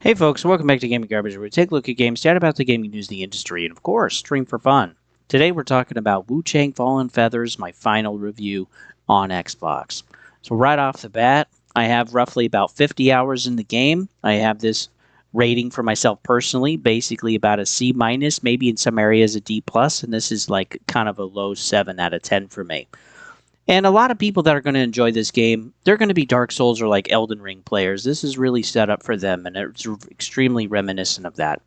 Hey folks, welcome back to Gaming Garbage, where we take a look at games, chat about the gaming news, the industry, and of course, stream for fun. Today we're talking about WuChang Fallen Feathers, my final review on Xbox. So right off the bat, I have roughly about 50 hours in the game. I have this rating for myself personally, basically about a C minus, maybe in some areas a D plus, and this is like kind of a low 7 out of 10 for me. And a lot of people that are going to enjoy this game, they're going to be Dark Souls or like Elden Ring players. This is really set up for them, and it's extremely reminiscent of that.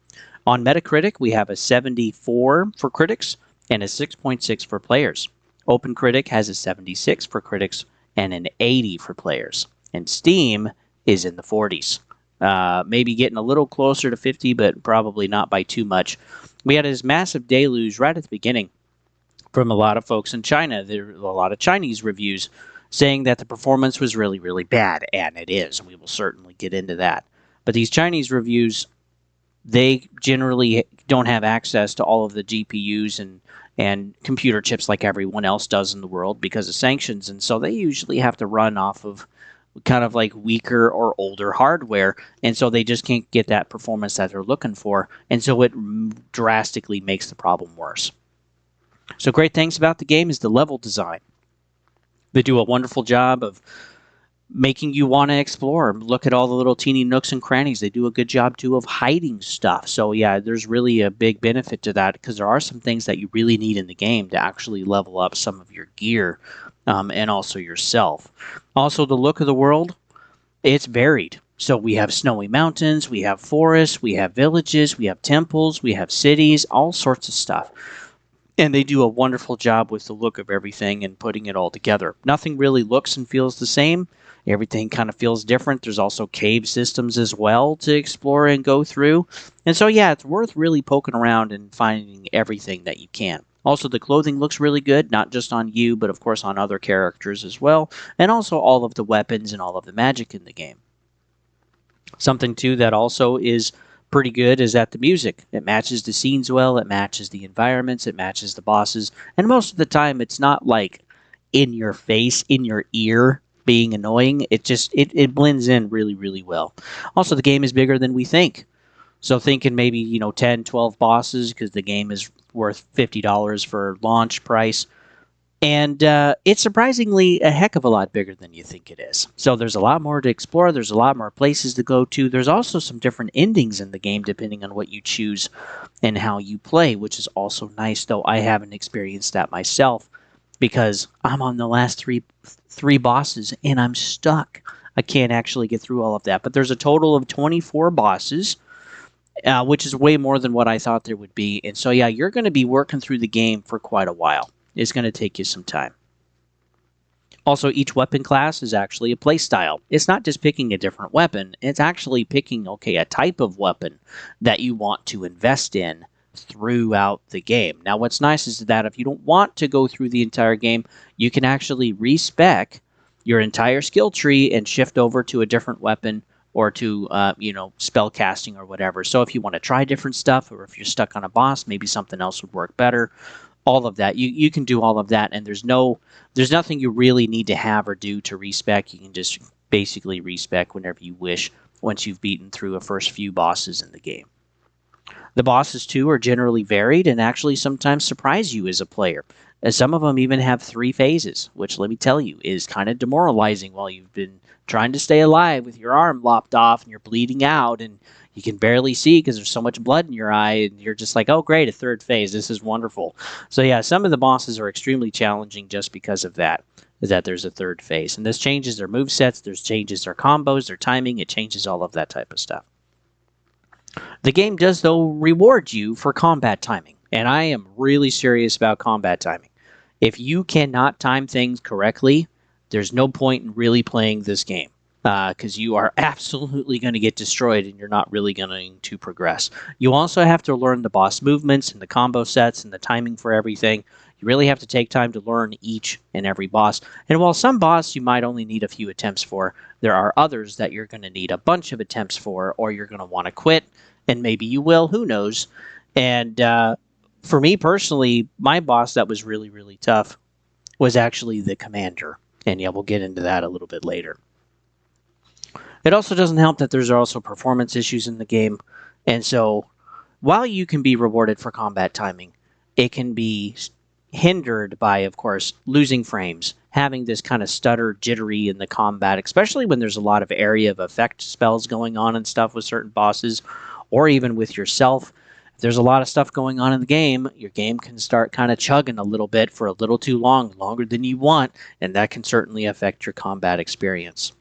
On Metacritic, we have a 74 for critics and a 6.6 for players. OpenCritic has a 76 for critics and an 80 for players. And Steam is in the 40s. Maybe getting a little closer to 50, but probably not by too much. We had this massive deluge right at the beginning from a lot of folks in China. There are a lot of Chinese reviews saying that the performance was really, really bad, and it is. We will certainly get into that. But these Chinese reviews, they generally don't have access to all of the GPUs and computer chips like everyone else does in the world because of sanctions, and so they usually have to run off of kind of like weaker or older hardware, and so they just can't get that performance that they're looking for, and so it drastically makes the problem worse. So great things about the game is the level design. They do a wonderful job of making you want to explore, look at all the little teeny nooks and crannies. They do a good job too of hiding stuff. So yeah, there's really a big benefit to that because there are some things that you really need in the game to actually level up some of your gear and also yourself. Also, the look of the world, it's varied. So we have snowy mountains, we have forests, we have villages, we have temples, we have cities, all sorts of stuff. And they do a wonderful job with the look of everything and putting it all together. Nothing really looks and feels the same. Everything kind of feels different. There's also cave systems as well to explore and go through. And so, yeah, it's worth really poking around and finding everything that you can. Also, the clothing looks really good, not just on you, but of course on other characters as well. And also all of the weapons and all of the magic in the game. Something, too, that also is pretty good is that the music. It matches the scenes well, it matches the environments, it matches the bosses, and most of the time it's not like in your face, in your ear, being annoying. It blends in really, really well. Also, the game is bigger than we think. So thinking maybe, 10, 12 bosses because the game is worth $50 for launch price. And it's surprisingly a heck of a lot bigger than you think it is. So there's a lot more to explore. There's a lot more places to go to. There's also some different endings in the game depending on what you choose and how you play, which is also nice, though I haven't experienced that myself because I'm on the last three bosses and I'm stuck. I can't actually get through all of that. But there's a total of 24 bosses, which is way more than what I thought there would be. And so, yeah, you're going to be working through the game for quite a while. It's going to take you some time. Also, each weapon class is actually a play style. It's not just picking a different weapon. It's actually picking, a type of weapon that you want to invest in throughout the game. Now, what's nice is that if you don't want to go through the entire game, you can actually respec your entire skill tree and shift over to a different weapon or to, spell casting or whatever. So if you want to try different stuff or if you're stuck on a boss, maybe something else would work better. All of that. You can do all of that, and there's nothing you really need to have or do to respec. You can just basically respec whenever you wish once you've beaten through a first few bosses in the game. The bosses, too, are generally varied and actually sometimes surprise you as a player. As some of them even have 3 phases, which, let me tell you, is kind of demoralizing while you've been trying to stay alive with your arm lopped off and you're bleeding out and you can barely see because there's so much blood in your eye, and you're just like, oh, great, a 3rd phase. This is wonderful. So, yeah, some of the bosses are extremely challenging just because of that, is that there's a 3rd phase. And this changes their movesets, there's changes their combos, their timing, it changes all of that type of stuff. The game does, though, reward you for combat timing, and I am really serious about combat timing. If you cannot time things correctly, there's no point in really playing this game. Because you are absolutely going to get destroyed and you're not really going to progress. You also have to learn the boss movements and the combo sets and the timing for everything. You really have to take time to learn each and every boss. And while some boss you might only need a few attempts for, there are others that you're going to need a bunch of attempts for, or you're going to want to quit, and maybe you will, who knows. And for me personally, my boss that was really, really tough was actually the commander. And yeah, we'll get into that a little bit later. It also doesn't help that there's also performance issues in the game, and so while you can be rewarded for combat timing, it can be hindered by, of course, losing frames, having this kind of stutter jittery in the combat, especially when there's a lot of area of effect spells going on and stuff with certain bosses, or even with yourself. If there's a lot of stuff going on in the game, your game can start kind of chugging a little bit for a little too long, longer than you want, and that can certainly affect your combat experience.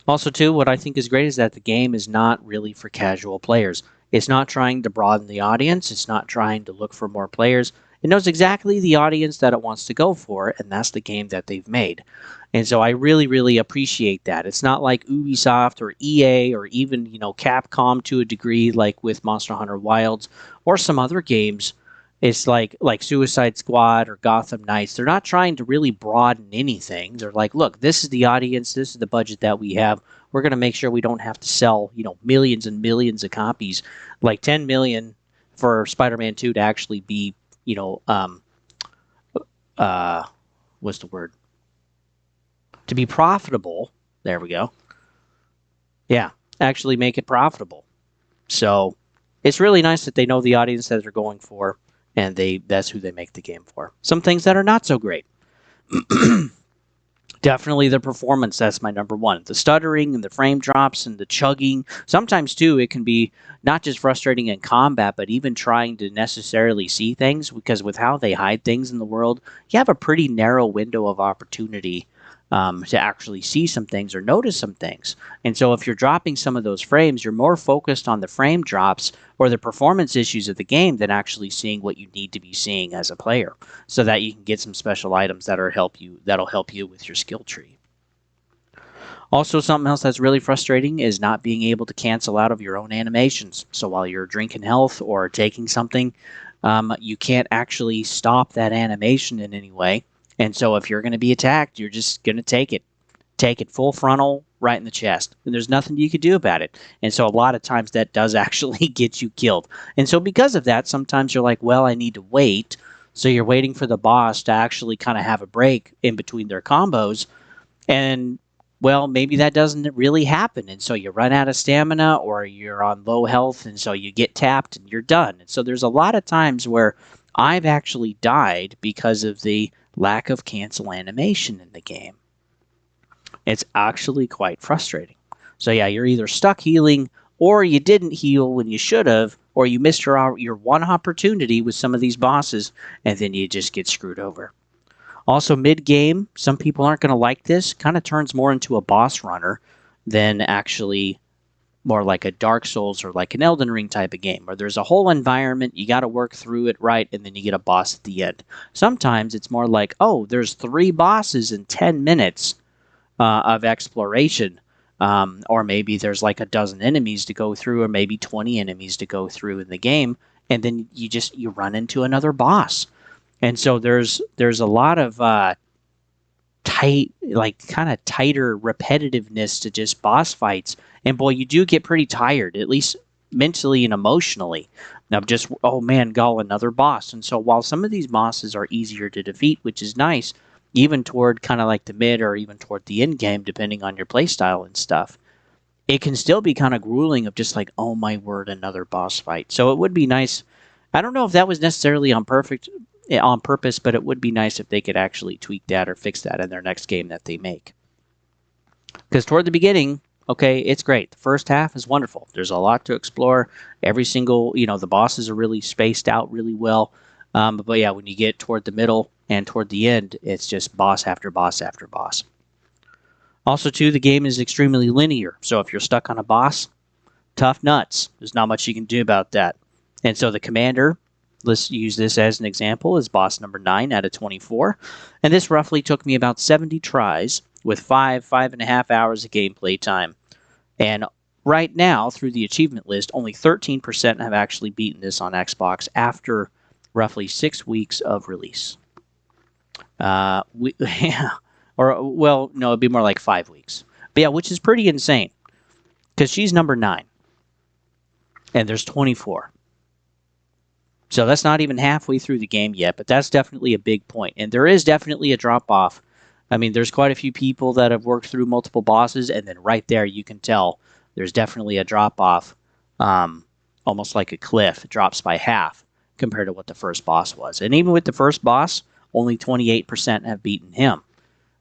Also, too, what I think is great is that the game is not really for casual players. It's not trying to broaden the audience. It's not trying to look for more players. It knows exactly the audience that it wants to go for, and that's the game that they've made. And so I really, really appreciate that. It's not like Ubisoft or EA or even, Capcom to a degree, like with Monster Hunter Wilds or some other games. It's like Suicide Squad or Gotham Knights. They're not trying to really broaden anything. They're like, look, this is the audience. This is the budget that we have. We're going to make sure we don't have to sell, millions and millions of copies, like 10 million for Spider-Man 2 to actually be, what's the word? To be profitable. There we go. Yeah, actually make it profitable. So it's really nice that they know the audience that they're going for, and that's who they make the game for. Some things that are not so great. Definitely the performance, that's my number one. The stuttering and the frame drops and the chugging. Sometimes, too, it can be not just frustrating in combat, but even trying to necessarily see things, because with how they hide things in the world, you have a pretty narrow window of opportunity to actually see some things or notice some things. And so if you're dropping some of those frames, you're more focused on the frame drops or the performance issues of the game than actually seeing what you need to be seeing as a player, so that you can get some special items that'll help you with your skill tree. Also, something else that's really frustrating is not being able to cancel out of your own animations. So while you're drinking health or taking something, you can't actually stop that animation in any way. And so if you're going to be attacked, you're just going to take it. Take it full frontal, right in the chest. And there's nothing you can do about it. And so a lot of times that does actually get you killed. And so because of that, sometimes you're like, well, I need to wait. So you're waiting for the boss to actually kind of have a break in between their combos. And, well, maybe that doesn't really happen. And so you run out of stamina, or you're on low health, and so you get tapped and you're done. And so there's a lot of times where I've actually died because of the lack of cancel animation in the game. It's actually quite frustrating. So yeah, you're either stuck healing, or you didn't heal when you should have, or you missed your one opportunity with some of these bosses, and then you just get screwed over. Also, mid-game, some people aren't going to like this. Kind of turns more into a boss runner than actually more like a Dark Souls or like an Elden Ring type of game, where there's a whole environment, you got to work through it right, and then you get a boss at the end. Sometimes it's more like, oh, there's 3 bosses in 10 minutes of exploration, or maybe there's like a dozen enemies to go through, or maybe 20 enemies to go through in the game, and then you run into another boss. And so there's a lot of tighter repetitiveness to just boss fights. And boy, you do get pretty tired, at least mentally and emotionally, of just, oh man, go another boss. And so while some of these bosses are easier to defeat, which is nice, even toward kind of like the mid or even toward the end game, depending on your playstyle and stuff, it can still be kind of grueling of just like, oh my word, another boss fight. So it would be nice. I don't know if that was necessarily on purpose, but it would be nice if they could actually tweak that or fix that in their next game that they make. Because toward the beginning, okay, it's great. The first half is wonderful. There's a lot to explore. Every single, the bosses are really spaced out really well. But yeah, when you get toward the middle and toward the end, it's just boss after boss after boss. Also, too, the game is extremely linear. So if you're stuck on a boss, tough nuts. There's not much you can do about that. And so the commander, let's use this as an example, is boss number 9 out of 24. And this roughly took me about 70 tries with 5.5 hours of gameplay time. And right now, through the achievement list, only 13% have actually beaten this on Xbox after roughly 6 weeks of release. Yeah. Or, well, no, it'd be more like 5 weeks. But yeah, which is pretty insane. Because she's number 9. And there's 24. So that's not even halfway through the game yet, but that's definitely a big point. And there is definitely a drop-off I mean, there's quite a few people that have worked through multiple bosses, and then right there you can tell there's definitely a drop off, um, almost like a cliff. It drops by half compared to what the first boss was. And even with the first boss, only 28% have beaten him.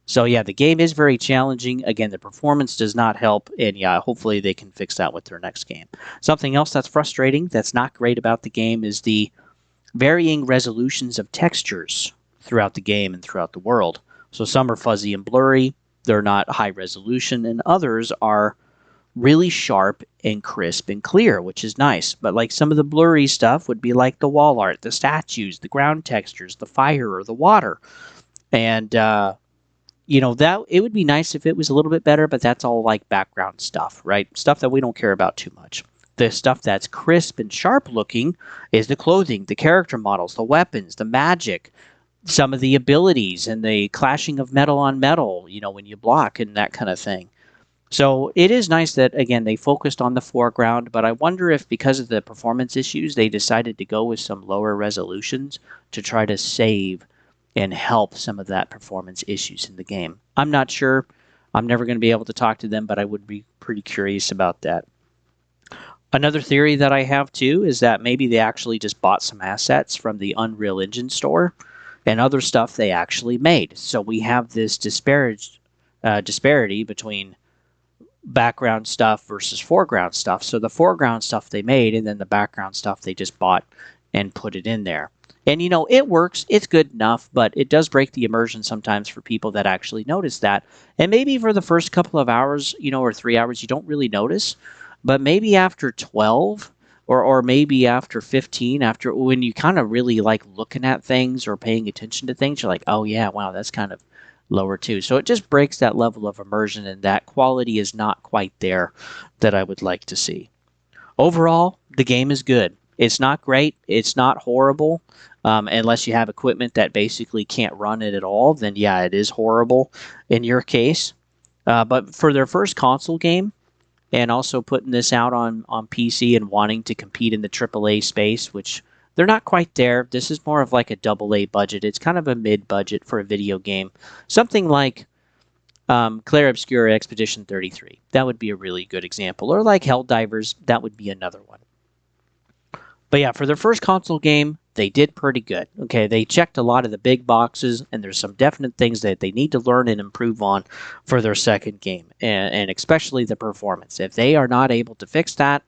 So yeah, the game is very challenging. Again, the performance does not help, and yeah, hopefully they can fix that with their next game. Something else that's frustrating, that's not great about the game, is the varying resolutions of textures throughout the game and throughout the world. So some are fuzzy and blurry, they're not high resolution, and others are really sharp and crisp and clear, which is nice. But like some of the blurry stuff would be like the wall art, the statues, the ground textures, the fire or the water. And that it would be nice if it was a little bit better, but that's all like background stuff, right? Stuff that we don't care about too much. The stuff that's crisp and sharp looking is the clothing, the character models, the weapons, the magic, some of the abilities, and the clashing of metal on metal, when you block and that kind of thing. So it is nice that, again, they focused on the foreground, but I wonder if because of the performance issues, they decided to go with some lower resolutions to try to save and help some of that performance issues in the game. I'm not sure. I'm never going to be able to talk to them, but I would be pretty curious about that. Another theory that I have too is that maybe they actually just bought some assets from the Unreal Engine store and other stuff they actually made. So we have this disparity between background stuff versus foreground stuff. So the foreground stuff they made, and then the background stuff they just bought and put it in there. And it works, it's good enough, but it does break the immersion sometimes for people that actually notice that. And maybe for the first couple of hours, or 3 hours, you don't really notice. But maybe after 12 or maybe after 15, after when you kind of really like looking at things or paying attention to things, you're like, oh yeah, wow, that's kind of lower too. So it just breaks that level of immersion, and that quality is not quite there that I would like to see. Overall, the game is good. It's not great. It's not horrible. Unless you have equipment that basically can't run it at all, then yeah, it is horrible in your case. But for their first console game, and also putting this out on PC and wanting to compete in the AAA space, which they're not quite there. This is more of like a AA budget. It's kind of a mid-budget for a video game. Something like Clair Obscur Expedition 33. That would be a really good example. Or like Helldivers, that would be another one. But yeah, for their first console game, they did pretty good. Okay, they checked a lot of the big boxes, and there's some definite things that they need to learn and improve on for their second game, and especially the performance. If they are not able to fix that,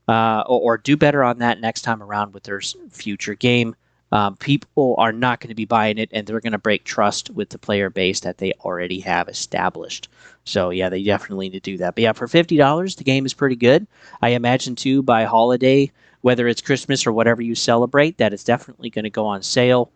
or do better on that next time around with their future game, people are not going to be buying it, and they're going to break trust with the player base that they already have established. So yeah, they definitely need to do that. But yeah, for $50, the game is pretty good. I imagine too, by holiday, whether it's Christmas or whatever you celebrate, that it's definitely going to go on sale,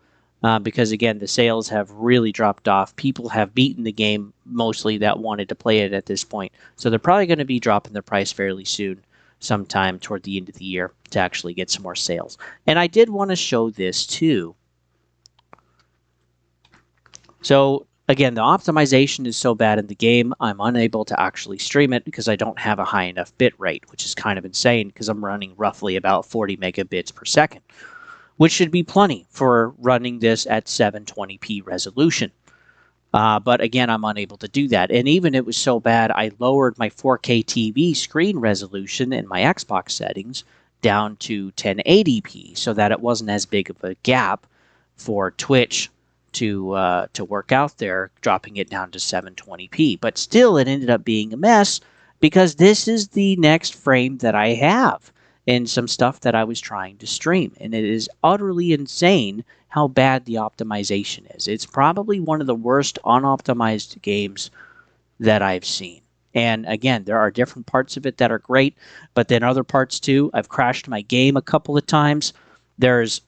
because again, the sales have really dropped off. People have beaten the game mostly that wanted to play it at this point. So they're probably going to be dropping the price fairly soon, sometime toward the end of the year, to actually get some more sales. And I did want to show this too. So again, the optimization is so bad in the game, I'm unable to actually stream it because I don't have a high enough bit rate, which is kind of insane because I'm running roughly about 40 megabits per second, which should be plenty for running this at 720p resolution. But again, I'm unable to do that. And even it was so bad, I lowered my 4K TV screen resolution in my Xbox settings down to 1080p so that it wasn't as big of a gap for Twitch to work out there, dropping it down to 720p. But still, it ended up being a mess because this is the next frame that I have in some stuff that I was trying to stream. And it is utterly insane how bad the optimization is. It's probably one of the worst unoptimized games that I've seen. And again, there are different parts of it that are great, but then other parts too. I've crashed my game a couple of times. There's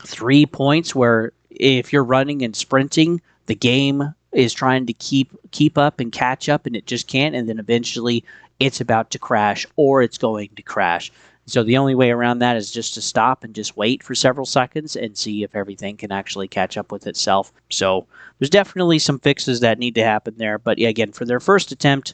3 points where if you're running and sprinting, the game is trying to keep up and catch up, and it just can't, and then eventually it's about to crash or it's going to crash. So the only way around that is just to stop and just wait for several seconds and see if everything can actually catch up with itself. So there's definitely some fixes that need to happen there. But again, for their first attempt,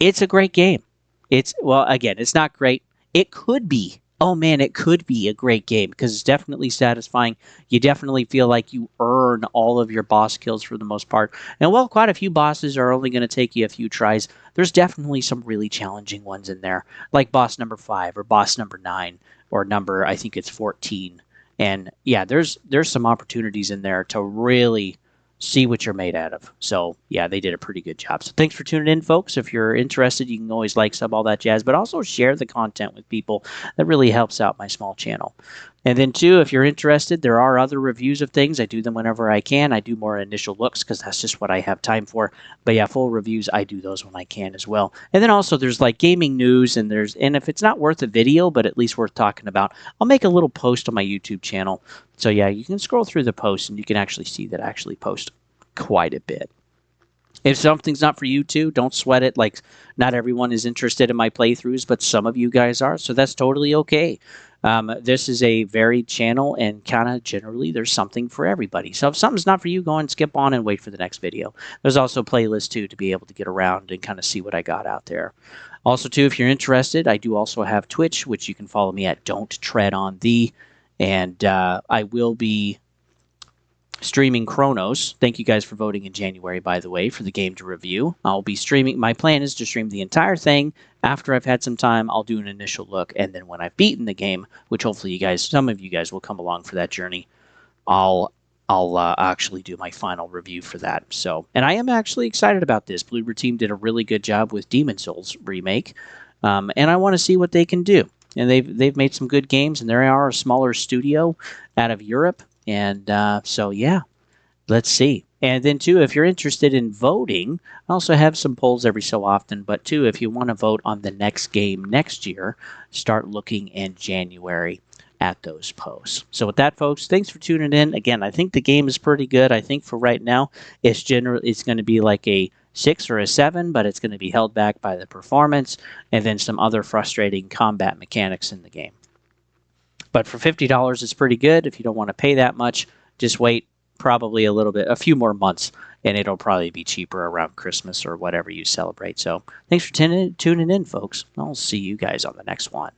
it's a great game. It's not great. It could be oh man, it could be a great game because it's definitely satisfying. You definitely feel like you earn all of your boss kills for the most part. And while quite a few bosses are only going to take you a few tries, there's definitely some really challenging ones in there, like boss number 5 or boss number 9 or number, I think it's 14. And yeah, there's some opportunities in there to really see what you're made out of. So yeah, they did a pretty good job. So thanks for tuning in, folks. If you're interested, you can always like, sub, all that jazz, but also share the content with people. That really helps out my small channel. And then too, if you're interested, there are other reviews of things. I do them whenever I can. I do more initial looks because that's just what I have time for. But yeah, full reviews, I do those when I can as well. And then also there's like gaming news, and if it's not worth a video, but at least worth talking about, I'll make a little post on my YouTube channel. So yeah, you can scroll through the post and you can actually see that I actually post quite a bit. If something's not for you too, don't sweat it. Like, not everyone is interested in my playthroughs, but some of you guys are, so that's totally okay. This is a varied channel, and kind of generally there's something for everybody. So if something's not for you, go and skip on and wait for the next video. There's also playlists too to be able to get around and kind of see what I got out there. Also too, if you're interested, I do also have Twitch, which you can follow me at Don't Tread on Thee, and I will be streaming Chronos. Thank you guys for voting in January, by the way, for the game to review. I'll be streaming. My plan is to stream the entire thing. After I've had some time, I'll do an initial look, and then when I've beaten the game, which hopefully some of you guys will come along for that journey, I'll actually do my final review for that. So, and I am actually excited about this. Bloober Team did a really good job with Demon Souls remake, and I want to see what they can do. And they've made some good games, and they are a smaller studio out of Europe. And so, yeah, let's see. And then, too, if you're interested in voting, I also have some polls every so often. But, too, if you want to vote on the next game next year, start looking in January at those posts. So with that, folks, thanks for tuning in. Again, I think the game is pretty good. I think for right now, it's going to be like a 6 or a 7, but it's going to be held back by the performance and then some other frustrating combat mechanics in the game. But for $50, it's pretty good. If you don't want to pay that much, just wait probably a few more months, and it'll probably be cheaper around Christmas or whatever you celebrate. So thanks for tuning in, folks. I'll see you guys on the next one.